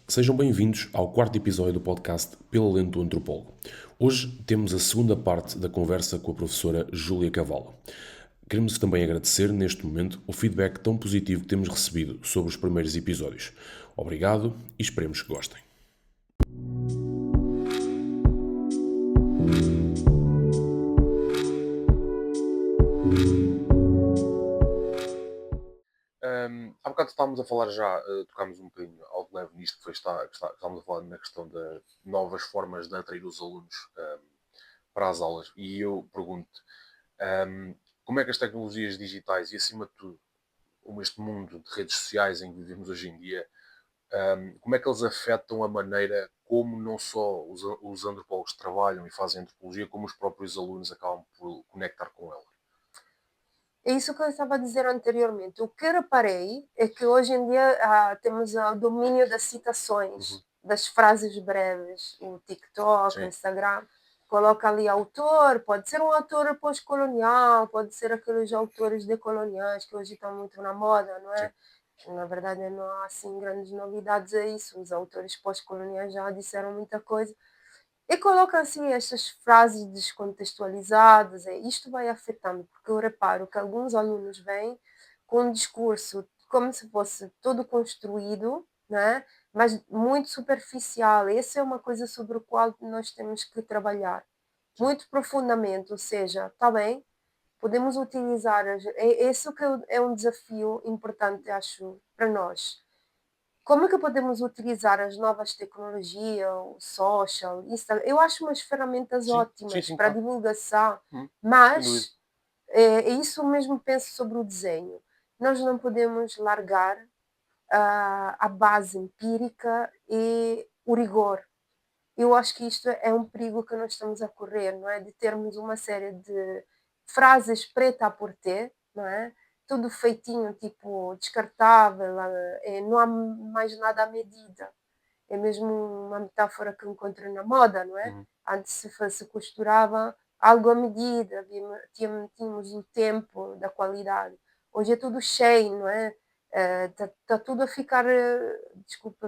Sejam bem-vindos ao quarto episódio do podcast Pela Lente do Antropólogo. Hoje temos a segunda parte da conversa com a professora Júlia Cavallo. Queremos também agradecer, neste momento, o feedback tão positivo que temos recebido sobre os primeiros episódios. Obrigado e esperemos que gostem. Há bocado estávamos a falar já, tocámos um bocadinho ao de leve nisto, estávamos a falar na questão de novas formas de atrair os alunos para as aulas. E eu pergunto, como é que as tecnologias digitais e, acima de tudo, como este mundo de redes sociais em que vivemos hoje em dia, como é que eles afetam a maneira como não só os antropólogos trabalham e fazem antropologia, como os próprios alunos acabam por conectar com ela? É isso que eu estava a dizer anteriormente. O que reparei é que hoje em dia temos o domínio das citações, Uhum. das frases breves. O TikTok, o Sim, Instagram, coloca ali autor, pode ser um autor pós-colonial, pode ser aqueles autores decoloniais que hoje estão muito na moda, não sim, é? Na verdade, não há assim grandes novidades a isso. Os autores pós-coloniais já disseram muita coisa. E coloca assim estas frases descontextualizadas, isto vai afetando, porque eu reparo que alguns alunos vêm com um discurso como se fosse todo construído, né? Mas muito superficial. Essa é uma coisa sobre o qual nós temos que trabalhar sim, muito profundamente, ou seja, está bem, podemos utilizar, esse que é um desafio importante, acho, para nós. Como é que podemos utilizar as novas tecnologias, o social, Instagram? Eu acho umas ferramentas sim, sim, ótimas sim, para claro. divulgação, Uhum. Sem dúvida. mas é isso mesmo penso sobre o desenho. Nós não podemos largar a base empírica e o rigor. Eu acho que isto é um perigo que nós estamos a correr, não é? De termos uma série de frases preta por ter, não é? Tudo feitinho, tipo, descartável, não há mais nada à medida. É mesmo uma metáfora que encontro na moda, não é? Uhum. Antes se costurava algo à medida, tínhamos o tempo da qualidade. Hoje é tudo cheio, não é? Está tudo a ficar, desculpa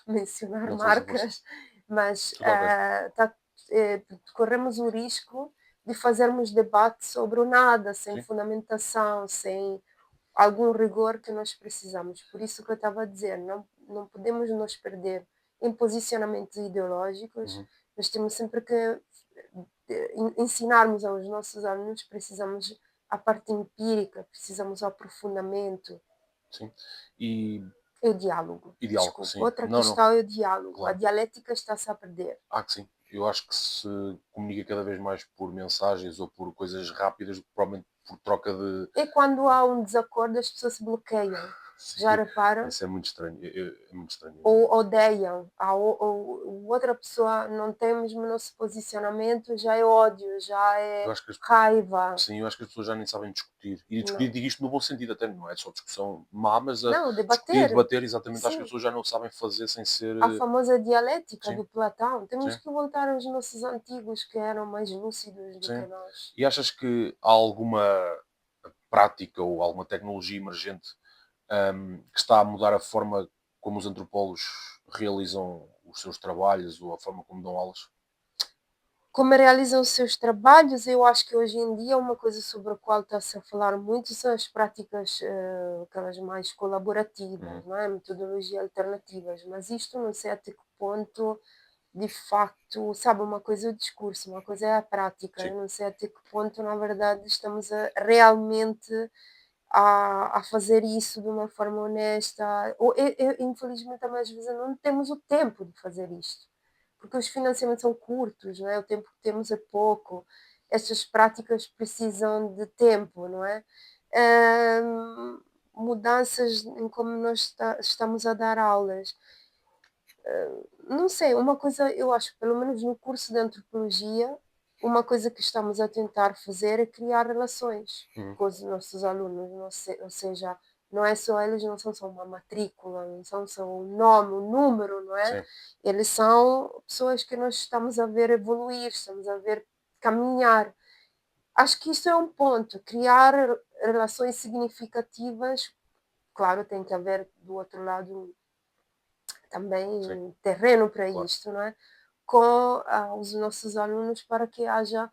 mencionar Não, força, força. marcas, mas Tudo ok. corremos o risco de fazermos debate sobre o nada, sem Sim. fundamentação, sem algum rigor que nós precisamos. Por isso que eu estava a dizer, não podemos nos perder em posicionamentos ideológicos, Uhum. nós temos sempre que ensinarmos aos nossos alunos, precisamos a parte empírica, precisamos o aprofundamento, Sim. E e o diálogo. ideal, Desculpa, sim. outra Não, não, questão é o diálogo. A claro. dialética está-se a perder. Que sim. Eu acho que se comunica cada vez mais por mensagens ou por coisas rápidas do que provavelmente por troca de. E quando há um desacordo, as pessoas se bloqueiam. Já Sim, repara? isso é muito estranho. É muito estranho. Ou odeiam, ou outra pessoa não tem mesmo o nosso posicionamento, já é ódio, já Eu é acho que raiva. sim, eu acho que as pessoas já nem sabem discutir. E discutir, Não, digo isto no bom sentido até, não é só discussão má, mas a não, discutir, debater, debater, exatamente, acho que as sim. pessoas já não sabem fazer sem ser. A famosa dialética Sim, do Platão. Temos sim, que voltar aos nossos antigos que eram mais lúcidos do que sim. nós. E achas que há alguma prática ou alguma tecnologia emergente que está a mudar a forma como os antropólogos realizam os seus trabalhos ou a forma como dão aulas? Como realizam os seus trabalhos, eu acho que hoje em dia uma coisa sobre a qual está-se a falar muito são as práticas, aquelas mais colaborativas, Uhum. não é? Metodologias alternativas, mas isto não sei até que ponto, de facto, sabe, uma coisa é o discurso, uma coisa é a prática, Sim, eu não sei até que ponto, na verdade, estamos realmente a fazer isso de uma forma honesta, ou infelizmente, às vezes, não temos o tempo de fazer isto porque os financiamentos são curtos, não é? O tempo que temos é pouco. Estas práticas precisam de tempo, não é? Hum, Mudanças em como nós estamos a dar aulas. Não sei, uma coisa eu acho, pelo menos no curso de antropologia, uma coisa que estamos a tentar fazer é criar relações uhum. com os nossos alunos, ou seja, não é só eles, não são só uma matrícula, não são só um nome, um número, não é? Sim, Eles são pessoas que nós estamos a ver evoluir, estamos a ver caminhar. Acho que isso é um ponto, criar relações significativas. Claro, tem que haver do outro lado sim, também terreno para claro. isto, não é? Com os nossos alunos para que haja,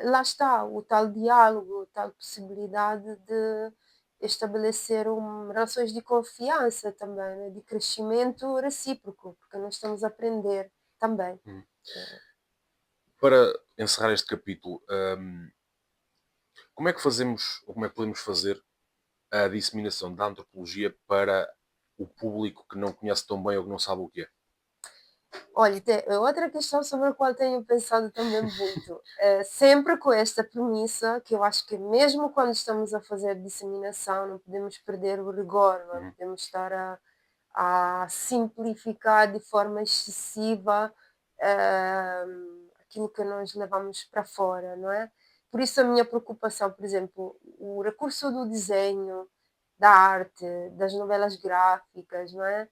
lá está, o tal diálogo, tal possibilidade de estabelecer relações de confiança também, né? De crescimento recíproco, porque nós estamos a aprender também. Hum. Eh, Para encerrar este capítulo, como é que fazemos, ou como é que podemos fazer a disseminação da antropologia para o público que não conhece tão bem ou que não sabe o que é? Olha, outra questão sobre a qual tenho pensado também muito, sempre com esta premissa, que eu acho que mesmo quando estamos a fazer disseminação, não podemos perder o rigor, não é? Uhum, Podemos estar a simplificar de forma excessiva aquilo que nós levamos para fora, não é? Por isso a minha preocupação, por exemplo, o recurso do desenho, da arte, das novelas gráficas, não é?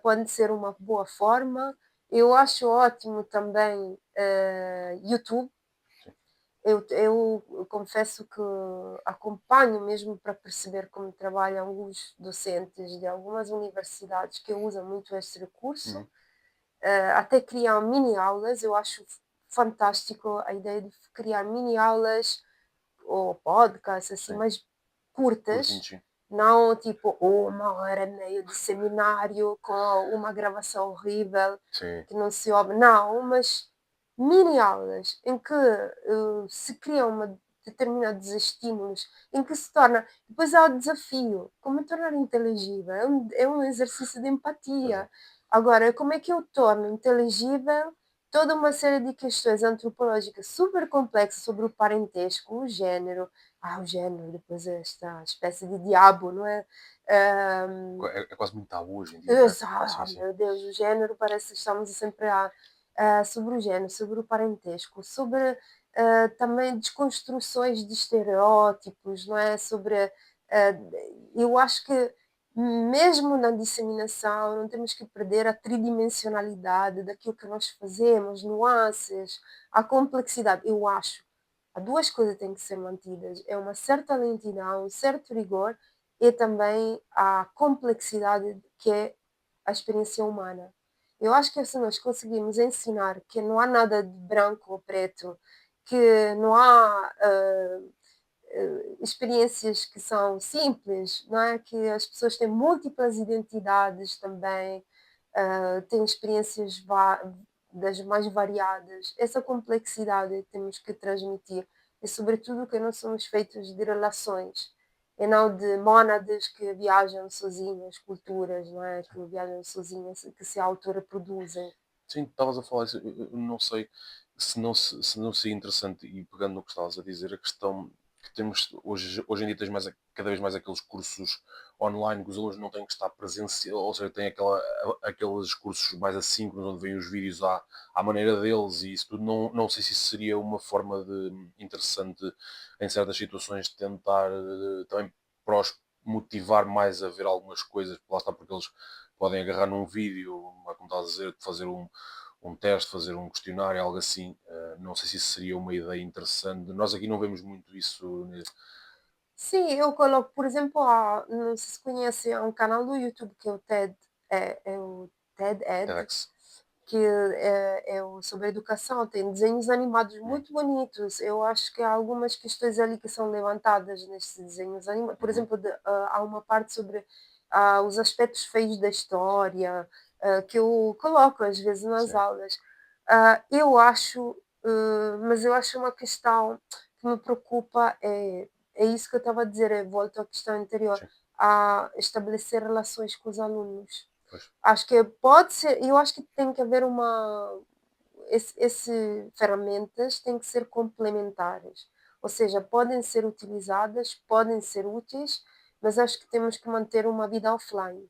Pode ser uma boa forma. Eu acho ótimo também YouTube. sim. Eu confesso que acompanho mesmo para perceber como trabalham alguns docentes de algumas universidades que usam muito este recurso, Uhum, até criar mini aulas. Eu acho fantástico a ideia de criar mini aulas ou podcasts assim, sim. mais curtas, Curtinhos, sim. não tipo 1 hora e meia de seminário com uma gravação horrível Sim, que não se ouve, não, mas mini aulas em que se criam determinados estímulos, em que se torna. Depois há o desafio, como tornar inteligível? É um exercício de pois é. empatia. Agora, como é que eu torno inteligível toda uma série de questões antropológicas super complexas sobre o parentesco, o género, depois esta espécie de diabo, não é? É quase muito tabu hoje em dia, não é? Sim, Ah, sim. meu Deus, o género parece que estamos sempre sobre o género, sobre o parentesco, sobre também desconstruções de estereótipos, não é? Eu acho que mesmo na disseminação não temos que perder a tridimensionalidade daquilo que nós fazemos, nuances, a complexidade. Eu acho. Há duas coisas que têm que ser mantidas: é uma certa lentidão, um certo rigor e também a complexidade que é a experiência humana. Eu acho que se nós conseguirmos ensinar que não há nada de branco ou preto, que não há experiências que são simples, não é? Que as pessoas têm múltiplas identidades também, têm experiências das mais variadas. Essa complexidade temos que transmitir e, sobretudo, que nós somos feitos de relações e não de mónadas que viajam sozinhas, culturas, não é? Que viajam sozinhas, que se autorreproduzem. Sim, estavas a falar isso, eu não sei se não seria interessante, e pegando no que estavas a dizer, a questão que temos hoje em dia tens mais, cada vez mais aqueles cursos online que os alunos não têm que estar presencial, ou seja, têm aqueles cursos mais assíncronos onde vêm os vídeos à maneira deles e isso tudo. Não sei se isso seria uma forma de interessante em certas situações de tentar também para os motivar mais a ver algumas coisas, lá está, porque eles podem agarrar num vídeo, como estás a dizer, fazer um teste, fazer um questionário, algo assim. Não sei se isso seria uma ideia interessante. Nós aqui não vemos muito isso. Sim, eu coloco, por exemplo, não sei se conhece, há um canal do YouTube que é o TED, é o TED Ed, TEDx. que sobre educação, tem desenhos animados Uhum, muito bonitos. Eu acho que há algumas questões ali que são levantadas nestes desenhos animados. Por uhum, exemplo, há uma parte sobre os aspectos feios da história, que eu coloco às vezes nas sim, aulas. Eu acho, mas eu acho uma questão que me preocupa, é isso que eu estava a dizer, volto à questão anterior, sim, a estabelecer relações com os alunos. pois, Acho que pode ser, eu acho que tem que haver ferramentas têm que ser complementares, ou seja, podem ser utilizadas, podem ser úteis, mas acho que temos que manter uma vida offline,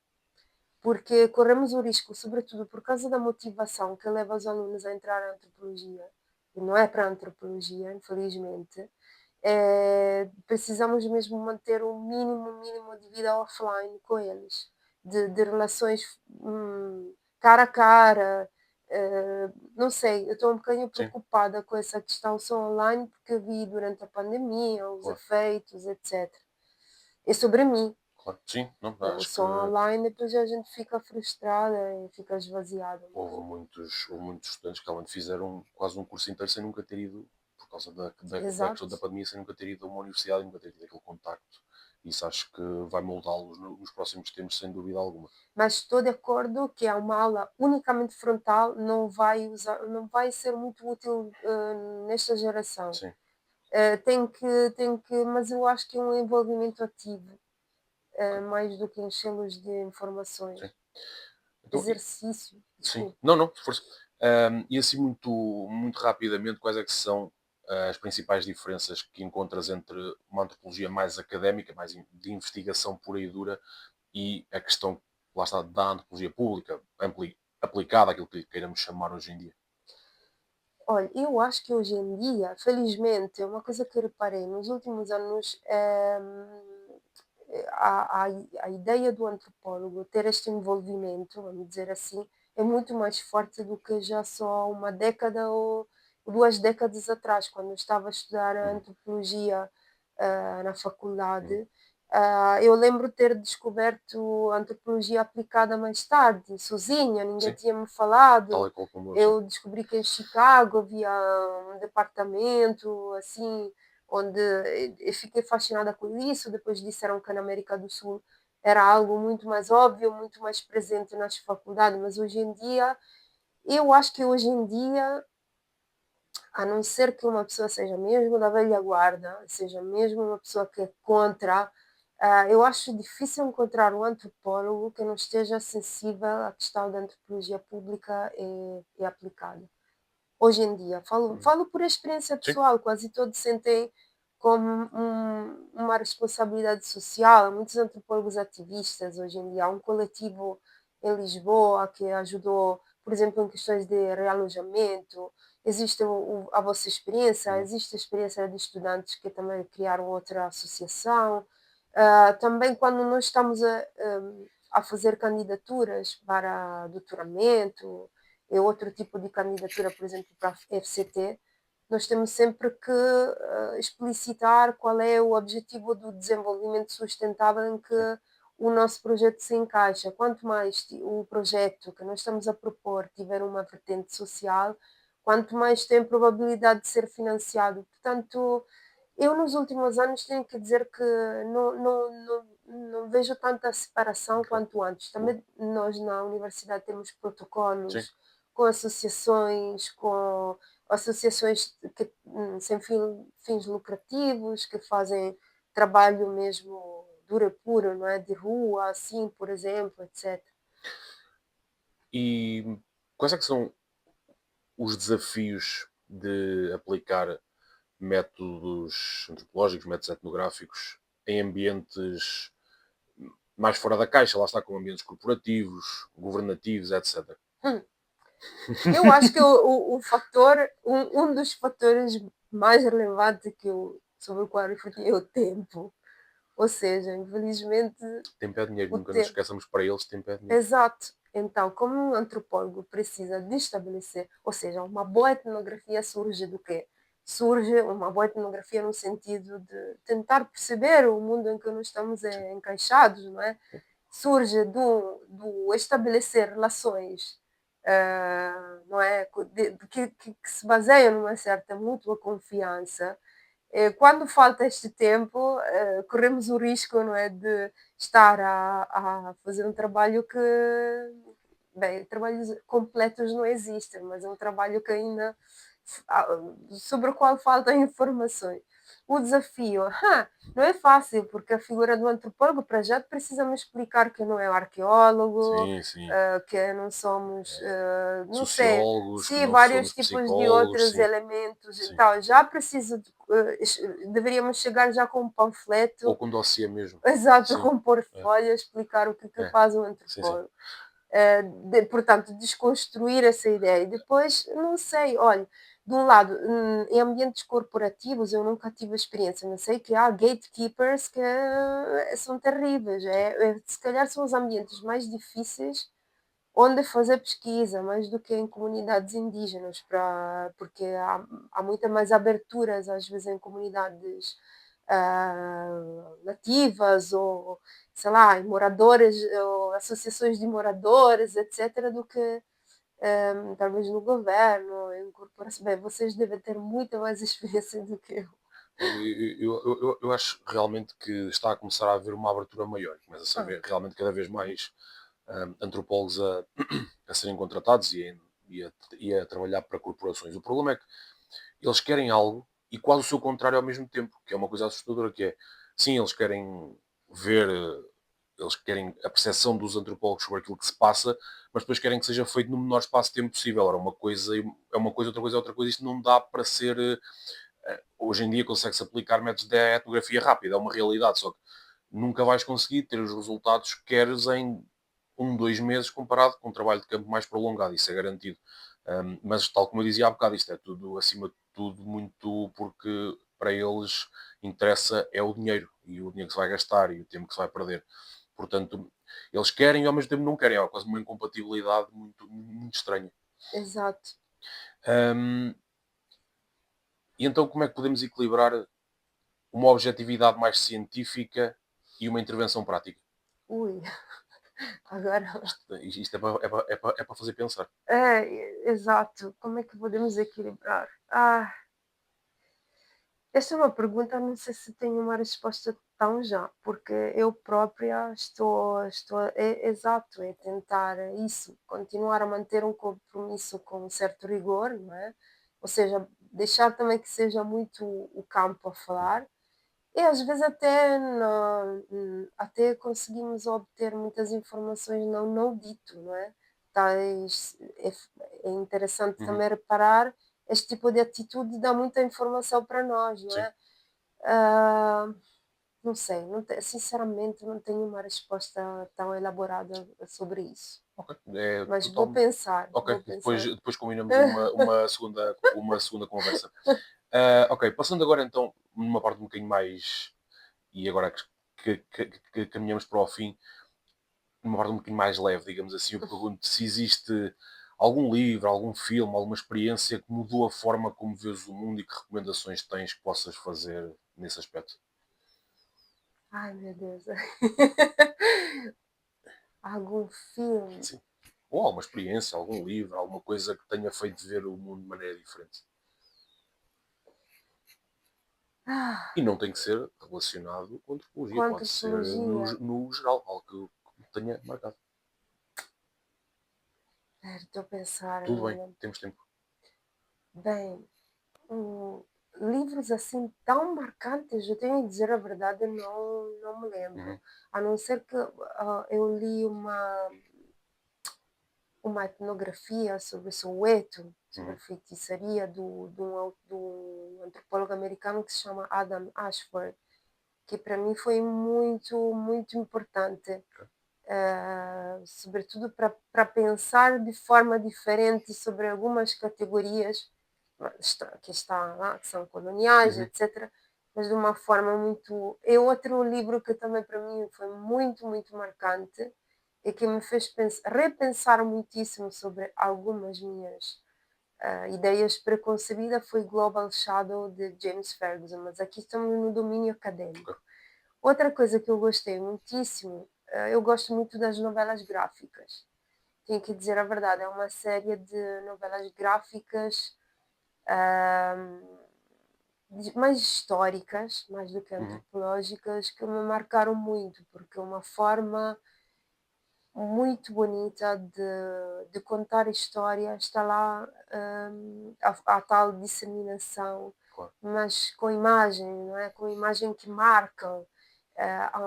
porque corremos o risco, sobretudo por causa da motivação que leva os alunos a entrar na antropologia, e não é para a antropologia, infelizmente, precisamos mesmo manter um mínimo de vida offline com eles, de relações cara a cara. Não sei, eu estou um bocadinho sim, preocupada com essa questão só online, porque vi durante a pandemia os claro, efeitos, etc. E sobre mim. claro. Sim, não, O acho que som online depois a gente fica frustrada e fica esvaziada um pouco. houve muitos estudantes que realmente fizeram quase um curso inteiro sem nunca ter ido, por causa da questão da Exato. pandemia, sem nunca ter ido a uma universidade e nunca ter tido aquele contacto. Isso acho que vai moldá-los nos próximos tempos, sem dúvida alguma. Mas estou de acordo que é uma aula unicamente frontal não vai ser muito útil, nesta geração. Sim, Mas eu acho que é um envolvimento ativo, mais do que enchê-los de informações. sim. Então, Exercício, sim. desculpa. Não, não, força. E assim, muito rapidamente, quais é que são as principais diferenças que encontras entre uma antropologia mais académica, mais de investigação pura e dura, e a questão, lá está, da antropologia pública, aplicada àquilo que queiramos chamar hoje em dia? Olha, eu acho que hoje em dia, felizmente, é uma coisa que reparei nos últimos anos, a ideia do antropólogo ter este envolvimento, vamos dizer assim, é muito mais forte do que já só uma década ou 2 décadas atrás, quando eu estava a estudar a Uhum, antropologia, na uhum. faculdade. Eu lembro ter descoberto a antropologia aplicada mais tarde, sozinha, ninguém Sim, tinha me falado. tal e qual como eu, sim. Eu descobri que em Chicago havia um departamento assim, onde eu fiquei fascinada com isso. Depois disseram que na América do Sul era algo muito mais óbvio, muito mais presente nas faculdades, mas hoje em dia, eu acho que hoje em dia, a não ser que uma pessoa seja mesmo da velha guarda, seja mesmo uma pessoa que é contra, eu acho difícil encontrar um antropólogo que não esteja sensível à questão da antropologia pública e aplicada. Hoje em dia, Uhum. falo por experiência Sim, pessoal, quase todos sentem como uma responsabilidade social. Há muitos antropólogos ativistas hoje em dia. Há um coletivo em Lisboa que ajudou, por exemplo, em questões de realojamento. Existe a vossa experiência, uhum, existe a experiência de estudantes que também criaram outra associação. Também quando nós estamos a fazer candidaturas para doutoramento, é outro tipo de candidatura, por exemplo, para a FCT, nós temos sempre que explicitar qual é o objetivo do desenvolvimento sustentável em que sim. o nosso projeto se encaixa. Quanto mais o projeto que nós estamos a propor tiver uma vertente social, quanto mais tem probabilidade de ser financiado. Portanto, eu nos últimos anos tenho que dizer que não vejo tanta separação Ok, quanto antes. boa. Também nós na universidade temos Sim. protocolos com associações, que, sem fins lucrativos, que fazem trabalho mesmo duro e puro, não é? De rua, assim, por exemplo, etc. E quais é que são os desafios de aplicar métodos antropológicos, métodos etnográficos em ambientes mais fora da caixa, lá está, com ambientes corporativos, governativos, etc. Hum. Eu acho que um dos fatores mais relevantes sobre o qual eu refleti é o tempo. Ou seja, infelizmente, Tempo é dinheiro, o nunca nos tempo. esqueçamos para eles, tempo é dinheiro. Exato. Então, como um antropólogo precisa de estabelecer, ou seja, uma boa etnografia surge do quê? Surge uma boa etnografia no sentido de tentar perceber o mundo em que nós estamos Sim, encaixados, não é? sim, Surge do estabelecer relações, não é? Que se baseiam numa certa mútua confiança. Quando falta este tempo, corremos o risco, não é, de estar a fazer um trabalho que, bem, trabalhos completos não existem, mas é um trabalho que ainda ah, sobre o qual faltam informações. O desafio, não é fácil, porque a figura do antropólogo, para já, precisa me explicar que não é um arqueólogo, sim, sim. que não somos, não sei, Sociólogos, que sim, não vários somos tipos de psicólogos, outros sim, elementos. sim. Então, já preciso, deveríamos chegar já com um Ou panfleto, com dossiê mesmo. exato, Sim, com um é, portfólio, explicar o que é, faz um sim, sim. antropólogo. Portanto, desconstruir essa ideia. E depois, não sei, olha, de um lado, em ambientes corporativos eu nunca tive a experiência, mas sei que há gatekeepers que são terríveis. Se calhar são os ambientes mais difíceis onde fazer pesquisa, mais do que em comunidades indígenas, porque há muita mais aberturas, às vezes, em comunidades nativas ou, sei lá, moradores ou associações de moradores, etc., do que talvez no governo, em corporação. Bem, vocês devem ter muita mais experiência do que eu. Eu acho realmente que está a começar a haver uma abertura maior. Começa a Ah, haver realmente cada vez mais antropólogos a serem contratados e a trabalhar para corporações. O problema é que eles querem algo e quase o seu contrário ao mesmo tempo, que é uma coisa assustadora, que é, sim, eles querem ver, eles querem a percepção dos antropólogos sobre aquilo que se passa, mas depois querem que seja feito no menor espaço de tempo possível. Ora, uma coisa é uma coisa, outra coisa é outra coisa, isto não dá para ser... hoje em dia consegue-se aplicar métodos de etnografia rápida, é uma realidade, só que nunca vais conseguir ter os resultados que queres em 2 meses comparado com um trabalho de campo mais prolongado, isso é garantido. Mas tal como eu dizia há bocado, isto é tudo, acima de tudo, muito porque para eles interessa é o dinheiro, e o dinheiro que se vai gastar e o tempo que se vai perder. Portanto, eles querem e ao mesmo tempo não querem, é quase uma incompatibilidade muito, muito estranha. exato. Hum, e então como é que podemos equilibrar uma objetividade mais científica e uma intervenção prática? Ui, agora. Isto é para fazer pensar. É, exato. Como é que podemos equilibrar? Esta é uma pergunta, não sei se tenho uma resposta tão já, porque eu própria exato, é tentar isso, continuar a manter um compromisso com um certo rigor, não é? Ou seja, deixar também que seja muito o campo a falar, e às vezes até, até conseguimos obter muitas informações não dito, não é? Tais, é interessante Uhum, também reparar, este tipo de atitude dá muita informação para nós, não sim. é? Ah, não sei, sinceramente não tenho uma resposta tão elaborada sobre isso, Ok. É mas total. Ok. vou Depois, pensar. depois combinamos uma segunda conversa. Ok, passando agora então numa parte um bocadinho mais. E agora que caminhamos para o fim, numa parte um bocadinho mais leve, digamos assim, eu pergunto se existe algum livro, algum filme, alguma experiência que mudou a forma como vês o mundo e que recomendações tens que possas fazer nesse aspecto. Ai, meu Deus. Algum filme? Sim. Ou alguma experiência, algum livro, alguma coisa que tenha feito ver o mundo de maneira diferente. Ah, E não tem que ser relacionado com antropologia, com pode ser antropologia. no geral, algo que tenha marcado. Estou a pensar Tudo bem, ainda. temos tempo. Bem, livros assim tão marcantes, eu tenho que dizer a verdade, eu não me lembro. Uhum, A não ser que eu li uma etnografia sobre Soweto, sobre uhum, feitiçaria, do antropólogo americano que se chama Adam Ashford, que para mim foi muito, muito importante. ok, Sobretudo para pensar de forma diferente sobre algumas categorias que estão lá, que são coloniais, uhum, etc., mas de uma forma muito. É outro livro que também para mim foi muito, muito marcante e que me fez repensar muitíssimo sobre algumas minhas ideias preconcebidas foi Global Shadow de James Ferguson, mas aqui estamos no domínio acadêmico. ok. Outra coisa que eu gostei muitíssimo, eu gosto muito das novelas gráficas. Tenho que dizer a verdade, é uma série de novelas gráficas mais históricas, mais do que Uhum, antropológicas, que me marcaram muito, porque é uma forma muito bonita de contar história, está lá a tal disseminação, claro. mas com imagem, não é? Com imagem que marcam. Há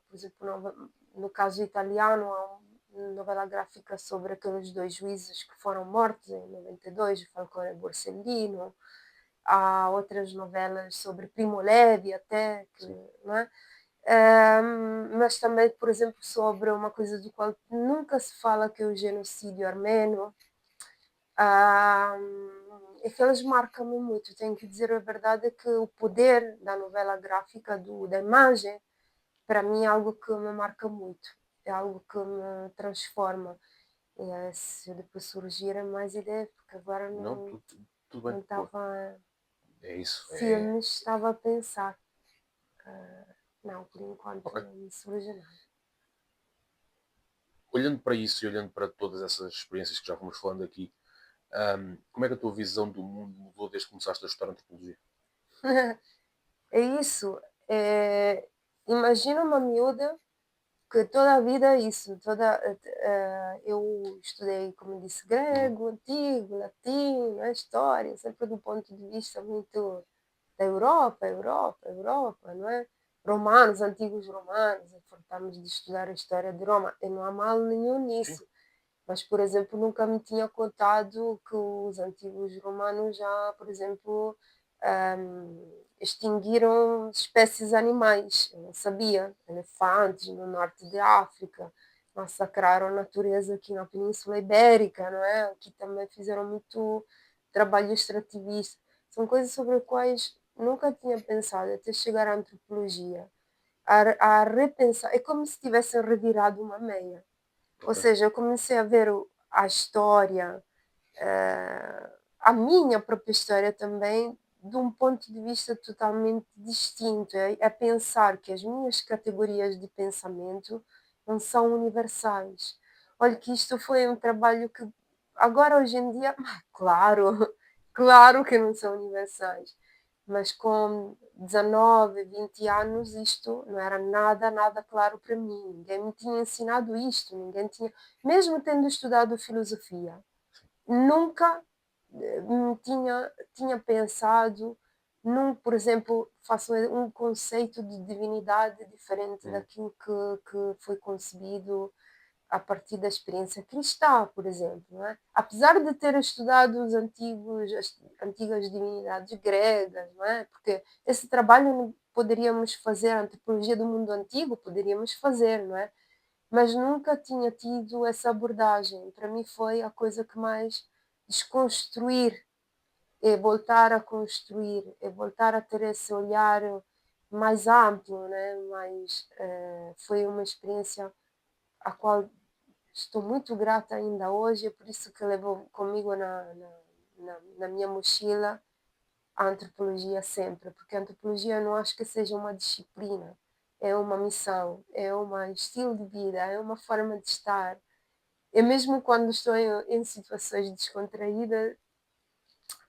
por exemplo, no caso italiano, há uma novela gráfica sobre aqueles dois juízes que foram mortos em 92, Falcone e Borsellino. Há outras novelas sobre Primo Levi até, que, Sim. não é? Mas também, por exemplo, sobre uma coisa do qual nunca se fala, que é o genocídio armênio. É que eles marcam-me muito. Tenho que dizer a verdade, é que o poder da novela gráfica, da imagem, para mim é algo que me marca muito. É algo que me transforma. E se depois surgirem mais ideias, porque agora Não, não tudo bem. não Pô, estava é isso. filmes, estava a pensar. Não, por enquanto Ok. não me surge nada. Olhando para isso e olhando para todas essas experiências que já fomos falando aqui, como é que a tua visão do mundo mudou desde que começaste a estudar antropologia? É isso. Imagina uma miúda que toda a vida é isso, eu estudei, como disse, Uhum. grego, antigo, latim, a história, sempre do ponto de vista muito da Europa, Europa, Europa, não é? Romanos, antigos romanos, fartámos de estudar a história de Roma, e não há mal nenhum Sim. nisso. Mas, por exemplo, nunca me tinha contado que os antigos romanos já, por exemplo, extinguiram espécies animais. Eu não sabia. Elefantes no norte de África, massacraram a natureza aqui na Península Ibérica, não é? Aqui também fizeram muito trabalho extrativista. São coisas sobre as quais nunca tinha pensado, até chegar à antropologia. A repensar. É como se tivessem revirado uma meia. Ou Ok. seja, eu comecei a ver a história, a minha própria história também, de um ponto de vista totalmente distinto. É pensar que as minhas categorias de pensamento não são universais. Olha que isto foi um trabalho que agora hoje em dia, claro, claro que não são universais, mas com 19, 20 anos isto não era nada, nada claro para mim. Ninguém me tinha ensinado isto, ninguém tinha, mesmo tendo estudado filosofia, nunca tinha pensado por exemplo, faço um conceito de divindade diferente Uhum. daquilo que foi concebido a partir da experiência cristã, por exemplo. Não é? Apesar de ter estudado as antigas divindades gregas, não é? Porque esse trabalho não poderíamos fazer, a antropologia do mundo antigo, poderíamos fazer, não é? Mas nunca tinha tido essa abordagem. Para mim foi a coisa que mais desconstruir é voltar a construir, é voltar a ter esse olhar mais amplo, né? Foi uma experiência a qual estou muito grata ainda hoje, é por isso que levo comigo na minha mochila a antropologia sempre, porque a antropologia eu não acho que seja uma disciplina, é uma missão, é um estilo de vida, é uma forma de estar. Eu mesmo quando estou em situações descontraídas,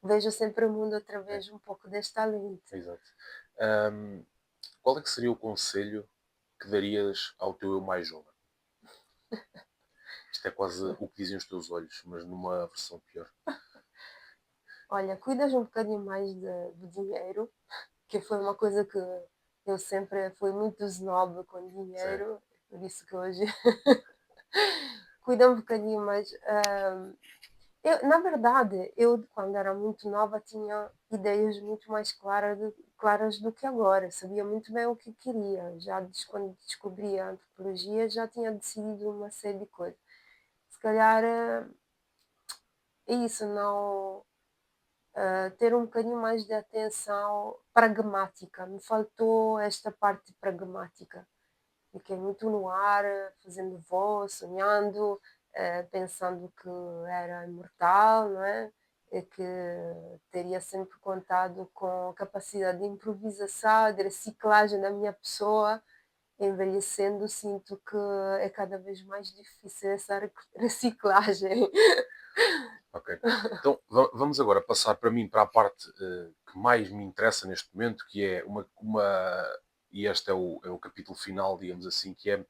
vejo sempre o mundo É, através um pouco desta lente. exato. Ahm, Qual é que seria o conselho que darias ao teu eu mais jovem? Isto é quase o que dizem os teus olhos, mas numa versão pior. Olha, cuidas um bocadinho mais do dinheiro, que foi uma coisa que eu sempre fui muito snob com Sim. dinheiro, por isso que hoje cuida um bocadinho mais. Na verdade, eu quando era muito nova tinha ideias muito mais claras do que agora. Sabia muito bem o que queria. Quando descobri a antropologia, já tinha decidido uma série de coisas. Se calhar é isso, não ter um bocadinho mais de atenção pragmática. Me faltou esta parte pragmática. Fiquei muito no ar, fazendo voo, sonhando, pensando que era imortal, não é? E que teria sempre contado com a capacidade de improvisação, de reciclagem da minha pessoa. Envelhecendo, sinto que é cada vez mais difícil essa reciclagem. Ok. Então vamos agora passar para mim para a parte que mais me interessa neste momento, que é e este é o capítulo final, digamos assim, que é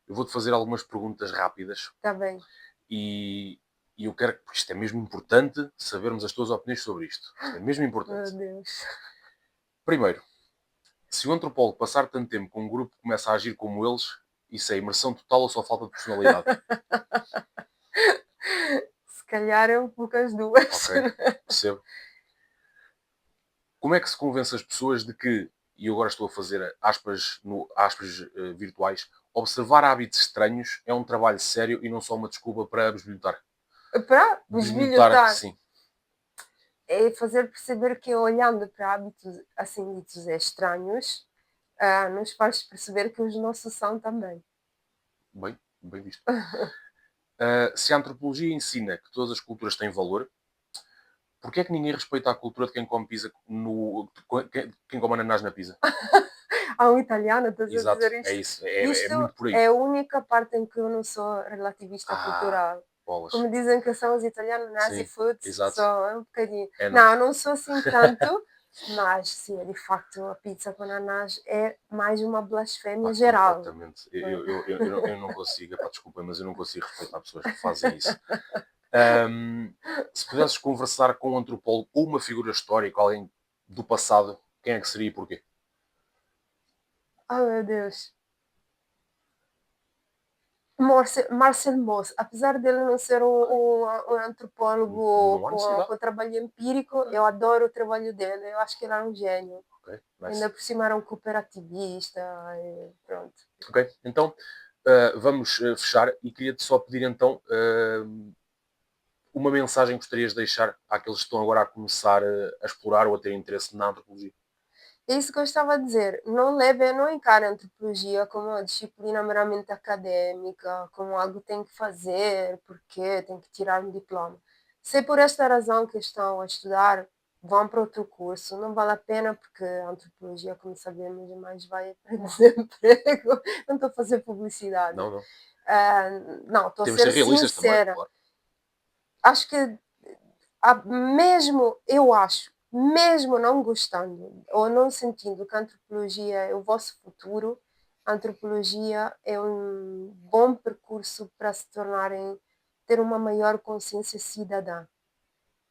eu vou-te fazer algumas perguntas rápidas Está bem. e, e eu quero que isto é mesmo importante sabermos as tuas opiniões sobre isto. Isto é mesmo Meu importante. Deus. Primeiro, se o antropólogo passar tanto tempo com um grupo que começa a agir como eles, isso é imersão total ou só falta de personalidade? Se calhar é um pouco as duas. Ok, percebo. Como é que se convence as pessoas de que, e eu agora estou a fazer aspas, aspas virtuais, observar hábitos estranhos é um trabalho sério e não só uma desculpa para bisbilhotar? Para Bisbilhotar, bisbilhotar. sim. É fazer perceber que olhando para hábitos assim ditos estranhos, nos faz perceber que os nossos são também. Bem, bem visto. Se a antropologia ensina que todas as culturas têm valor, porquê é que ninguém respeita a cultura de quem come pizza quem come ananás na pizza? a um italiano, estás a Exato, dizer é isto? isso. É Isto muito por aí. é a única parte em que eu não sou relativista Ah, cultural. bolas. Como dizem que são os italianos, nazi Sim, food, exato. só um bocadinho. É não. Não, não sou assim tanto, mas sim, de facto, a pizza com ananás é mais uma blasfémia Pá, geral. completamente. Eu não consigo, epá, desculpem, mas eu não consigo respeitar pessoas que fazem isso. Ahm, Se pudesses conversar com um antropólogo ou uma figura histórica, alguém do passado, quem é que seria e porquê? Oh meu Deus. Marcel Mauss, apesar dele não ser um antropólogo Não há com necessidade. trabalho empírico, eu adoro o trabalho dele, eu acho que ele é um gênio. Ok, Ainda nice. por cima era um cooperativista, e pronto. Ok, então vamos fechar e queria-te só pedir então uma mensagem que gostarias de deixar àqueles que estão agora a começar a explorar ou a ter interesse na antropologia. É isso que eu estava a dizer, não encarem a antropologia como uma disciplina meramente acadêmica, como algo que tem que fazer, porque tem que tirar um diploma. Se é por esta razão que estão a estudar, vão para outro curso, não vale a pena porque a antropologia, como sabemos, mais vai para desemprego. Não estou a fazer publicidade. Não, não. Ah, não, estou a Temos de ser ser realistas também, sincera. claro. Acho que mesmo não gostando ou não sentindo que a antropologia é o vosso futuro, a antropologia é um bom percurso para se tornarem, ter uma maior consciência cidadã,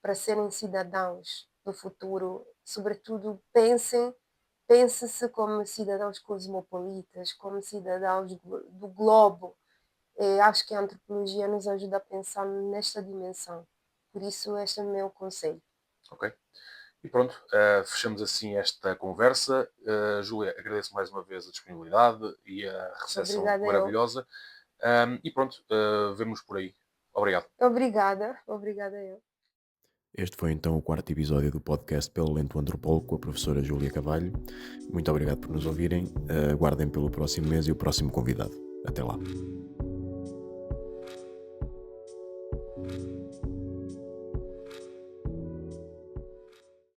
para serem cidadãos do futuro. Sobretudo, pense-se como cidadãos cosmopolitas, como cidadãos do globo. Acho que a antropologia nos ajuda a pensar nesta dimensão. Por isso, este é o meu conselho. Ok. E pronto, fechamos assim esta conversa. Júlia, agradeço mais uma vez a disponibilidade e a recepção Obrigada eu. maravilhosa. E pronto, vemo-nos por aí. Obrigado. Obrigada eu. Este foi então o quarto episódio do podcast Pelo Lento Antropólogo com a professora Júlia Carvalho. Muito obrigado por nos ouvirem. Aguardem pelo próximo mês e o próximo convidado. Até lá.